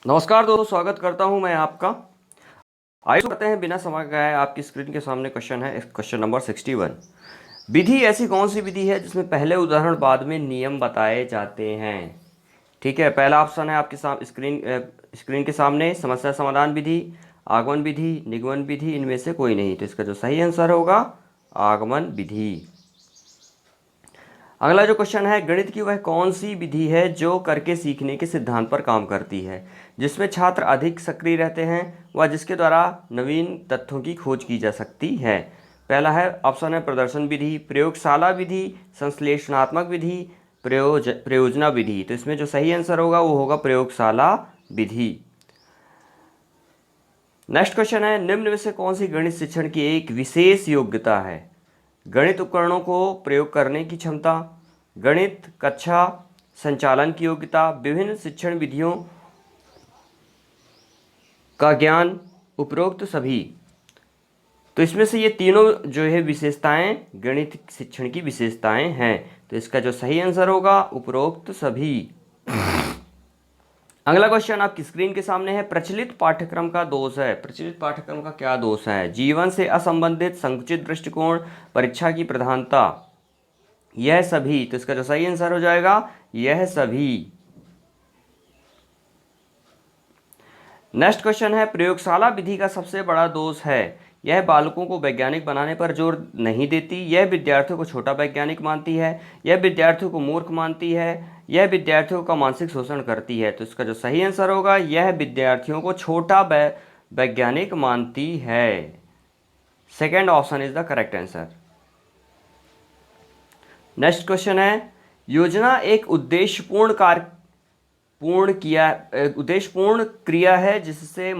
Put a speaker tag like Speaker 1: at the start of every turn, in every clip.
Speaker 1: नमस्कार दोस्तों, स्वागत करता हूं मैं आपका। आइए करते हैं बिना समय गए। आपकी स्क्रीन के सामने क्वेश्चन है, क्वेश्चन नंबर 61। विधि ऐसी कौन सी विधि है जिसमें पहले उदाहरण बाद में नियम बताए जाते हैं? ठीक है, पहला ऑप्शन है आपके सामने स्क्रीन के सामने, समस्या समाधान विधि, आगमन विधि, निगमन विधि, इनमें से कोई नहीं। तो इसका जो सही आंसर होगा आगमन विधि। अगला जो क्वेश्चन है, गणित की वह कौन सी विधि है जो करके सीखने के सिद्धांत पर काम करती है, जिसमें छात्र अधिक सक्रिय रहते हैं व जिसके द्वारा नवीन तथ्यों की खोज की जा सकती है? पहला है ऑप्शन है प्रदर्शन विधि, प्रयोगशाला विधि, संश्लेषणात्मक विधि, प्रयोजना विधि। तो इसमें जो सही आंसर होगा वो होगा प्रयोगशाला विधि। नेक्स्ट क्वेश्चन है, निम्न में से कौन सी गणित शिक्षण की एक विशेष योग्यता है? गणित उपकरणों को प्रयोग करने की क्षमता, गणित कक्षा संचालन की योग्यता, विभिन्न शिक्षण विधियों का ज्ञान, उपरोक्त सभी। तो इसमें से ये तीनों जो है विशेषताएं गणित शिक्षण की विशेषताएं हैं। तो इसका जो सही आंसर होगा उपरोक्त सभी। अगला क्वेश्चन आपकी स्क्रीन के सामने है, प्रचलित पाठ्यक्रम का दोष है। प्रचलित पाठ्यक्रम का क्या दोष है? जीवन से असंबंधित, संकुचित दृष्टिकोण, परीक्षा की प्रधानता, यह सभी। तो इसका जो सही आंसर हो जाएगा यह सभी। नेक्स्ट क्वेश्चन है, प्रयोगशाला विधि का सबसे बड़ा दोष है, यह बालकों को वैज्ञानिक बनाने पर जोर नहीं देती, यह विद्यार्थियों को छोटा वैज्ञानिक मानती है, यह विद्यार्थियों को मूर्ख मानती है, यह विद्यार्थियों का मानसिक शोषण करती है। तो इसका जो सही आंसर होगा यह विद्यार्थियों को छोटा वैज्ञानिक मानती है। Second option is the correct answer. Next question है, योजना एक उद्देश्यपूर्ण क्रिया है जिसमें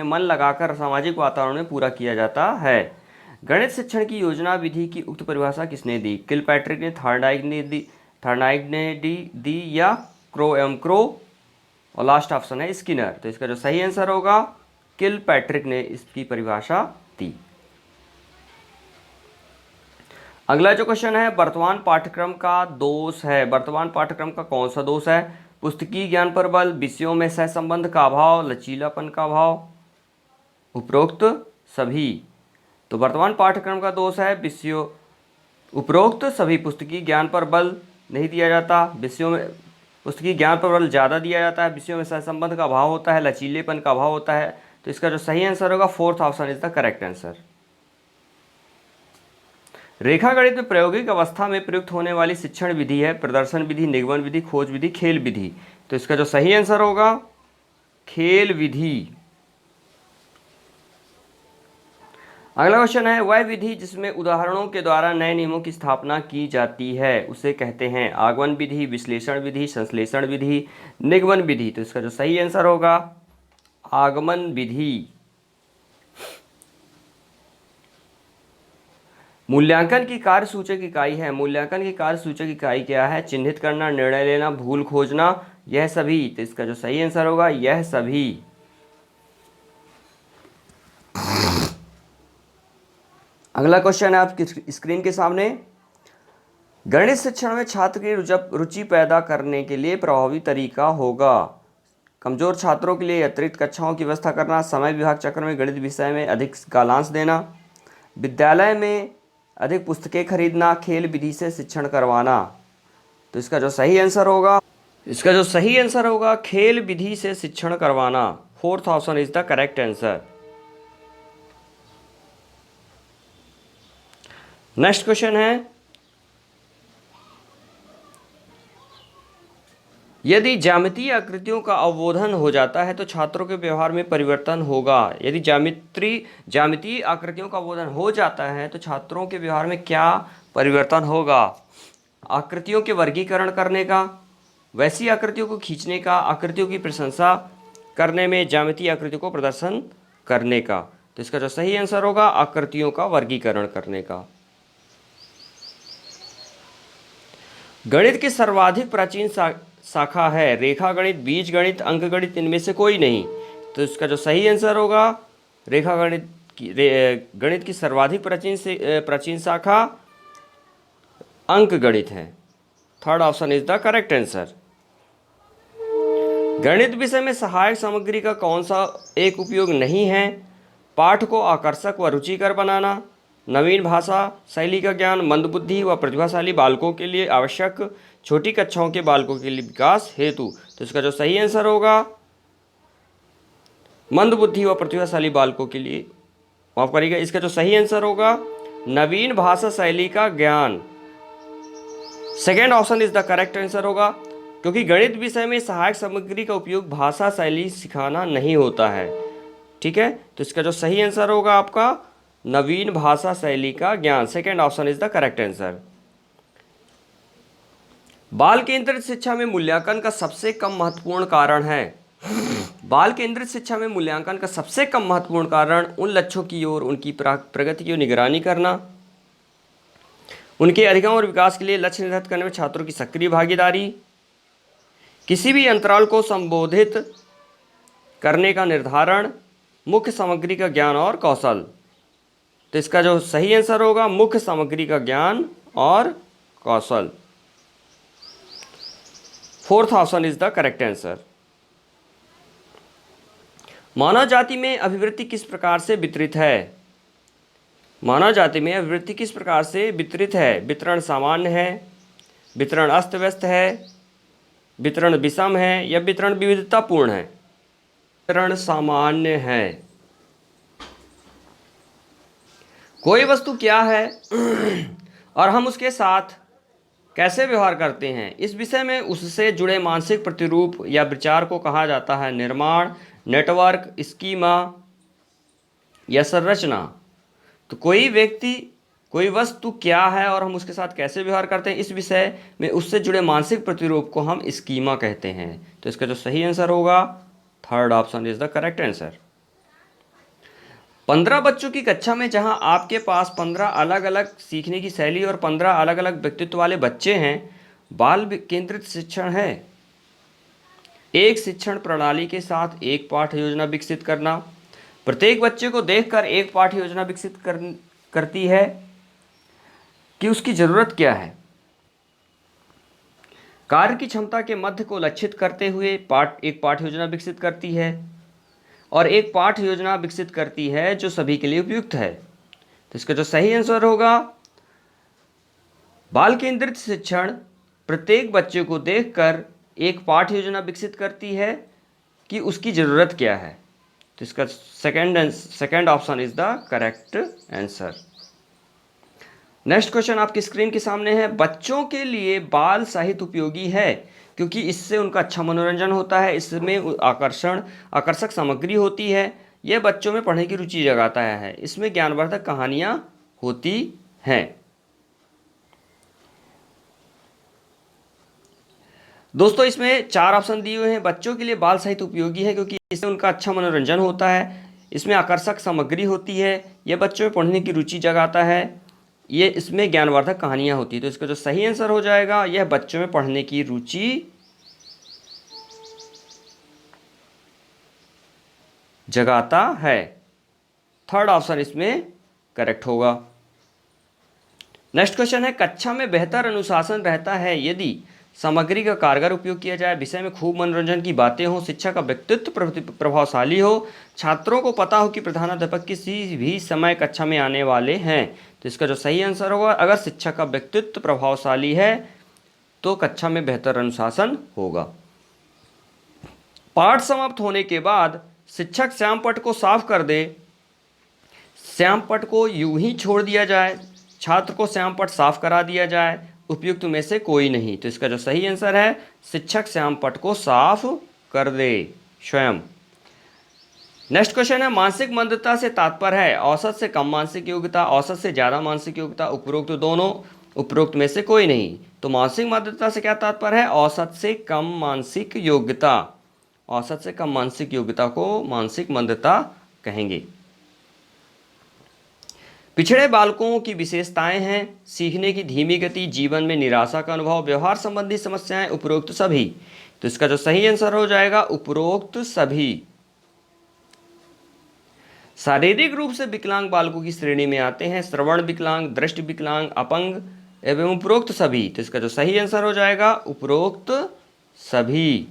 Speaker 1: मन लगाकर सामाजिक वातावरण में पूरा किया जाता है। गणित शिक्षण की योजना विधि की उक्त परिभाषा किसने दी? किलपैट्रिक ने, थॉर्नडाइक ने दी या क्रो? और लास्ट ऑप्शन है स्किनर। तो इसका जो सही आंसर होगा किलपैट्रिक ने इसकी परिभाषा दी। अगला जो क्वेश्चन है, वर्तमान पाठ्यक्रम का दोष है। वर्तमान पाठ्यक्रम का कौन सा दोष है? पुस्तकीय ज्ञान पर बल, विषयों में सहसंबंध का अभाव, लचीलापन का अभाव, उपरोक्त सभी। तो वर्तमान पाठ्यक्रम का दोष है विषयों उपरोक्त सभी। पुस्तकीय ज्ञान पर बल नहीं दिया जाता, विषयों में पुस्तकीय ज्ञान पर बल ज़्यादा दिया जाता है, विषयों में सहसंबंध का अभाव होता है, लचीलेपन का अभाव होता है। तो इसका जो सही आंसर होगा fourth option is the correct answer. रेखा गणित में प्रायोगिक अवस्था में प्रयुक्त होने वाली शिक्षण विधि है प्रदर्शन विधि, निगमन विधि, खोज विधि, खेल विधि। तो इसका जो सही आंसर होगा खेल विधि। अगला क्वेश्चन है, वह विधि जिसमें उदाहरणों के द्वारा नए नियमों की स्थापना की जाती है उसे कहते हैं आगमन विधि, विश्लेषण विधि, संश्लेषण विधि, निगमन विधि। तो इसका जो सही आंसर होगा आगमन विधि। मूल्यांकन की कार्यसूचक इकाई है। मूल्यांकन की कार्यसूचक इकाई क्या है? चिन्हित करना, निर्णय लेना, भूल खोजना, यह सभी। तो इसका जो सही आंसर होगा यह सभी। अगला क्वेश्चन है आपकी स्क्रीन के सामने, गणित शिक्षण में छात्र की रुचि पैदा करने के लिए प्रभावी तरीका होगा कमजोर छात्रों के लिए अतिरिक्त कक्षाओं की व्यवस्था करना, समय विभाग चक्र में गणित विषय में अधिक कालांश देना, विद्यालय में अधिक पुस्तकें खरीदना, खेल विधि से शिक्षण करवाना। तो इसका जो सही आंसर होगा खेल विधि से शिक्षण करवाना। Fourth option is the correct answer. Next question है, यदि ज्यामितीय आकृतियों का अवबोधन हो जाता है तो छात्रों के व्यवहार में परिवर्तन होगा। यदि ज्यामितीय आकृतियों का अवबोधन हो जाता है तो छात्रों के व्यवहार में क्या परिवर्तन होगा? आकृतियों के वर्गीकरण करने का, वैसी आकृतियों को खींचने का, आकृतियों की प्रशंसा करने में, ज्यामितीय आकृतियों को प्रदर्शन करने का। तो इसका जो सही आंसर होगा आकृतियों का वर्गीकरण करने का। गणित की सर्वाधिक प्राचीन शाखा है रेखा गणित, बीज गणित, अंक गणित, इनमें से कोई नहीं। तो इसका जो सही आंसर होगा रेखा गणित की सर्वाधिक प्राचीन शाखा अंक गणित है। Third option is the correct answer. गणित विषय में सहायक सामग्री का कौन सा एक उपयोग नहीं है? पाठ को आकर्षक व रुचिकर बनाना, नवीन भाषा शैली का ज्ञान, मंदबुद्धि व प्रतिभाशाली बालकों के लिए आवश्यक, छोटी कक्षाओं के बालकों के लिए विकास हेतु। तो इसका जो सही आंसर होगा मंदबुद्धि व प्रतिभाशाली बालकों के लिए, माफ करिएगा, इसका जो सही आंसर होगा नवीन भाषा शैली का ज्ञान। Second option is the correct answer होगा, क्योंकि गणित विषय में सहायक सामग्री का उपयोग भाषा शैली सिखाना नहीं होता है। ठीक है, तो इसका जो सही आंसर होगा आपका नवीन भाषा शैली का ज्ञान। Second option is the correct answer. बाल केंद्रित शिक्षा में मूल्यांकन का सबसे कम महत्वपूर्ण कारण है। बाल केंद्रित शिक्षा में मूल्यांकन का सबसे कम महत्वपूर्ण कारण उन लक्ष्यों की ओर उनकी प्रगति की निगरानी करना, उनके अधिगम और विकास के लिए लक्ष्य निर्धारित करने में छात्रों की सक्रिय भागीदारी, किसी भी अंतराल को संबोधित करने का निर्धारण, मुख्य सामग्री का ज्ञान और कौशल। तो इसका जो सही आंसर होगा मुख्य सामग्री का ज्ञान और कौशल। Fourth option is the correct answer. मानव जाति में अभिवृत्ति किस प्रकार से वितरित है? मानव जाति में अभिवृत्ति किस प्रकार से वितरित है? वितरण सामान्य है, वितरण अस्त व्यस्त है, वितरण विषम है या वितरण विविधतापूर्ण है? वितरण सामान्य है। कोई वस्तु क्या है और हम उसके साथ कैसे व्यवहार करते हैं, इस विषय में उससे जुड़े मानसिक प्रतिरूप या विचार को कहा जाता है निर्माण, नेटवर्क, स्कीमा या संरचना। तो कोई व्यक्ति, कोई वस्तु क्या है और हम उसके साथ कैसे व्यवहार करते हैं, इस विषय में उससे जुड़े मानसिक प्रतिरूप को हम स्कीमा कहते हैं। तो इसका जो सही आंसर होगा third option is the correct answer. 15 बच्चों की कक्षा में जहां आपके पास 15 अलग अलग सीखने की शैली और 15 अलग अलग व्यक्तित्व वाले बच्चे हैं, बाल केंद्रित शिक्षण है। एक शिक्षण प्रणाली के साथ एक पाठ योजना विकसित करना, प्रत्येक बच्चे को देखकर एक पाठ योजना विकसित करती है कि उसकी जरूरत क्या है। कार्य की क्षमता के मध्य को लक्षित करते हुए एक पाठ योजना विकसित करती है और एक पाठ योजना विकसित करती है जो सभी के लिए उपयुक्त है। तो इसका जो सही आंसर होगा बाल केंद्रित शिक्षण प्रत्येक बच्चे को देखकर एक पाठ योजना विकसित करती है कि उसकी ज़रूरत क्या है। तो इसका second option is the correct answer. Next question आपकी स्क्रीन के सामने है। बच्चों के लिए बाल साहित्य उपयोगी है क्योंकि इससे उनका अच्छा मनोरंजन होता है, इसमें आकर्षक सामग्री होती है, यह बच्चों में पढ़ने की रुचि जगाता है, इसमें ज्ञानवर्धक कहानियाँ होती हैं। दोस्तों इसमें 4 ऑप्शन दिए हुए हैं। बच्चों के लिए बाल साहित्य उपयोगी है क्योंकि इससे उनका अच्छा मनोरंजन होता है, इसमें आकर्षक सामग्री होती है, यह बच्चों में पढ़ने की रुचि जगाता है, ये इसमें ज्ञानवर्धक कहानियाँ होती है। तो इसका जो सही आंसर हो जाएगा यह बच्चों में पढ़ने की रुचि जगाता है। थर्ड ऑप्शन इसमें करेक्ट होगा। नेक्स्ट क्वेश्चन है। कक्षा में बेहतर अनुशासन रहता है यदि सामग्री का कारगर उपयोग किया जाए, विषय में खूब मनोरंजन की बातें हो, शिक्षा का व्यक्तित्व प्रभावशाली हो, छात्रों को पता हो कि प्रधानाध्यापक किसी भी समय कक्षा में आने वाले हैं। तो इसका जो सही आंसर होगा अगर शिक्षा का व्यक्तित्व प्रभावशाली है तो कक्षा में बेहतर अनुशासन होगा। पाठ समाप्त होने के बाद शिक्षक श्यामपट्ट को साफ कर दे, श्यामपट्ट को यूं ही छोड़ दिया जाए, छात्र को श्यामपट्ट साफ करा दिया जाए, उपयुक्त में से कोई नहीं। तो इसका जो सही आंसर है शिक्षक श्यामपट्ट को साफ कर दे स्वयं। नेक्स्ट क्वेश्चन है। मानसिक मंदता से तात्पर्य है औसत से कम मानसिक योग्यता, औसत से ज़्यादा मानसिक योग्यता, उपरोक्त दोनों, उपरोक्त में से कोई नहीं। तो मानसिक मंदता से क्या तात्पर्य है? औसत से कम मानसिक योग्यता। औसत से कम मानसिक योग्यता को मानसिक मंदता कहेंगे। पिछड़े बालकों की विशेषताएं हैं सीखने की धीमी गति, जीवन में निराशा का अनुभव, व्यवहार संबंधी समस्याएं, उपरोक्त सभी। तो इसका जो सही आंसर हो जाएगा उपरोक्त सभी। शारीरिक रूप से विकलांग बालकों की श्रेणी में आते हैं श्रवण विकलांग, दृष्टि विकलांग, अपंग एवं उपरोक्त सभी। तो इसका जो सही आंसर हो जाएगा उपरोक्त सभी।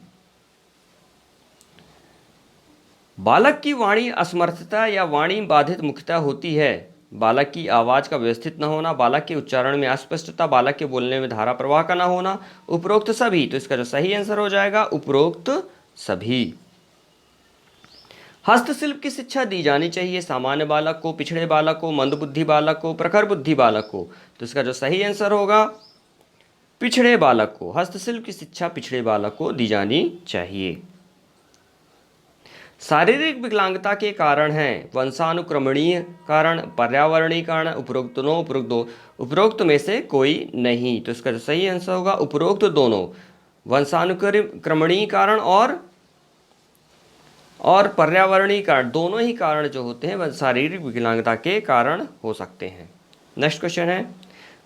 Speaker 1: बालक की वाणी असमर्थता या वाणी बाधित मुख्यतः होती है। बालक की आवाज़ का व्यवस्थित न होना, बालक के उच्चारण में अस्पष्टता, बालक के बोलने में धारा प्रवाह का न होना, उपरोक्त सभी। तो इसका जो सही आंसर हो जाएगा उपरोक्त सभी। हस्तशिल्प की शिक्षा दी जानी चाहिए सामान्य बालक को, पिछड़े बालक को, मंदबुद्धि बालक को, प्रखर बुद्धि बालक को। तो इसका जो सही आंसर होगा पिछड़े बालक को। हस्तशिल्प की शिक्षा पिछड़े बालक को दी जानी चाहिए। शारीरिक विकलांगता के कारण हैं वंशानुक्रमणीय कारण, पर्यावरणीय कारण, उपरोक्त दोनों, उपरोक्त दो, उपरोक्त में से कोई नहीं। तो इसका जो सही आंसर होगा उपरोक्त दोनों, वंशानुक्रमणीय कारण और पर्यावरणीय कारण, दोनों ही कारण जो होते हैं वह शारीरिक विकलांगता के कारण हो सकते हैं। नेक्स्ट क्वेश्चन है,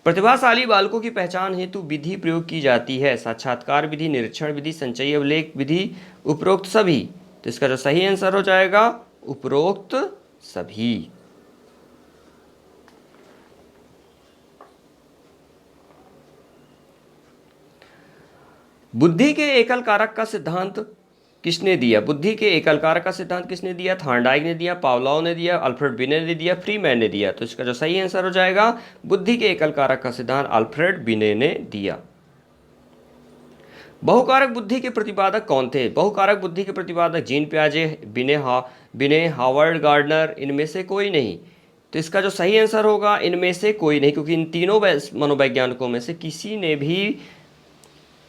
Speaker 1: प्रतिभाशाली बालकों की पहचान हेतु विधि प्रयोग की जाती है। साक्षात्कार विधि, निरीक्षण विधि, संचयी अभिलेख विधि, उपरोक्त सभी। तो इसका जो सही आंसर हो जाएगा उपरोक्त सभी। बुद्धि के एकल कारक का सिद्धांत किसने दिया? बुद्धि के एकल कारक का सिद्धांत किसने दिया? थॉर्नडाइक ने दिया, पावलोव ने दिया, अल्फ्रेड बिने ने दिया, फ्रीमैन ने दिया। तो इसका जो सही आंसर हो जाएगा बुद्धि के एकल कारक का सिद्धांत अल्फ्रेड बिने ने दिया। बहुकारक बुद्धि के प्रतिपादक कौन थे? बहुकारक बुद्धि के प्रतिपादक जीन पियाजे, बिने, हावर्ड गार्डनर, इनमें से कोई नहीं। तो इसका जो सही आंसर होगा इनमें से कोई नहीं, क्योंकि इन तीनों मनोवैज्ञानिकों में से किसी ने भी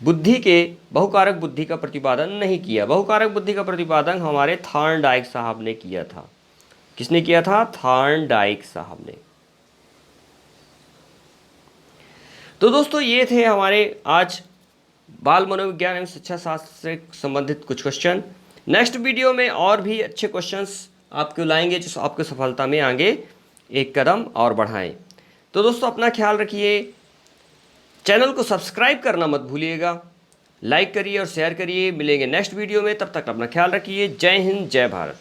Speaker 1: बुद्धि के बहुकारक बुद्धि का प्रतिपादन नहीं किया। बहुकारक बुद्धि का प्रतिपादन हमारे थॉर्नडाइक साहब ने किया था। किसने किया था? थॉर्नडाइक साहब ने। तो दोस्तों ये थे हमारे आज बाल मनोविज्ञान एवं शिक्षा शास्त्र से संबंधित कुछ क्वेश्चन। नेक्स्ट वीडियो में और भी अच्छे क्वेश्चंस आपको लाएंगे जो आपको सफलता में आगे एक कदम और बढ़ाएं। तो दोस्तों अपना ख्याल रखिए, चैनल को सब्सक्राइब करना मत भूलिएगा, लाइक करिए और शेयर करिए। मिलेंगे नेक्स्ट वीडियो में, तब तक अपना ख्याल रखिए। जय हिंद, जय भारत।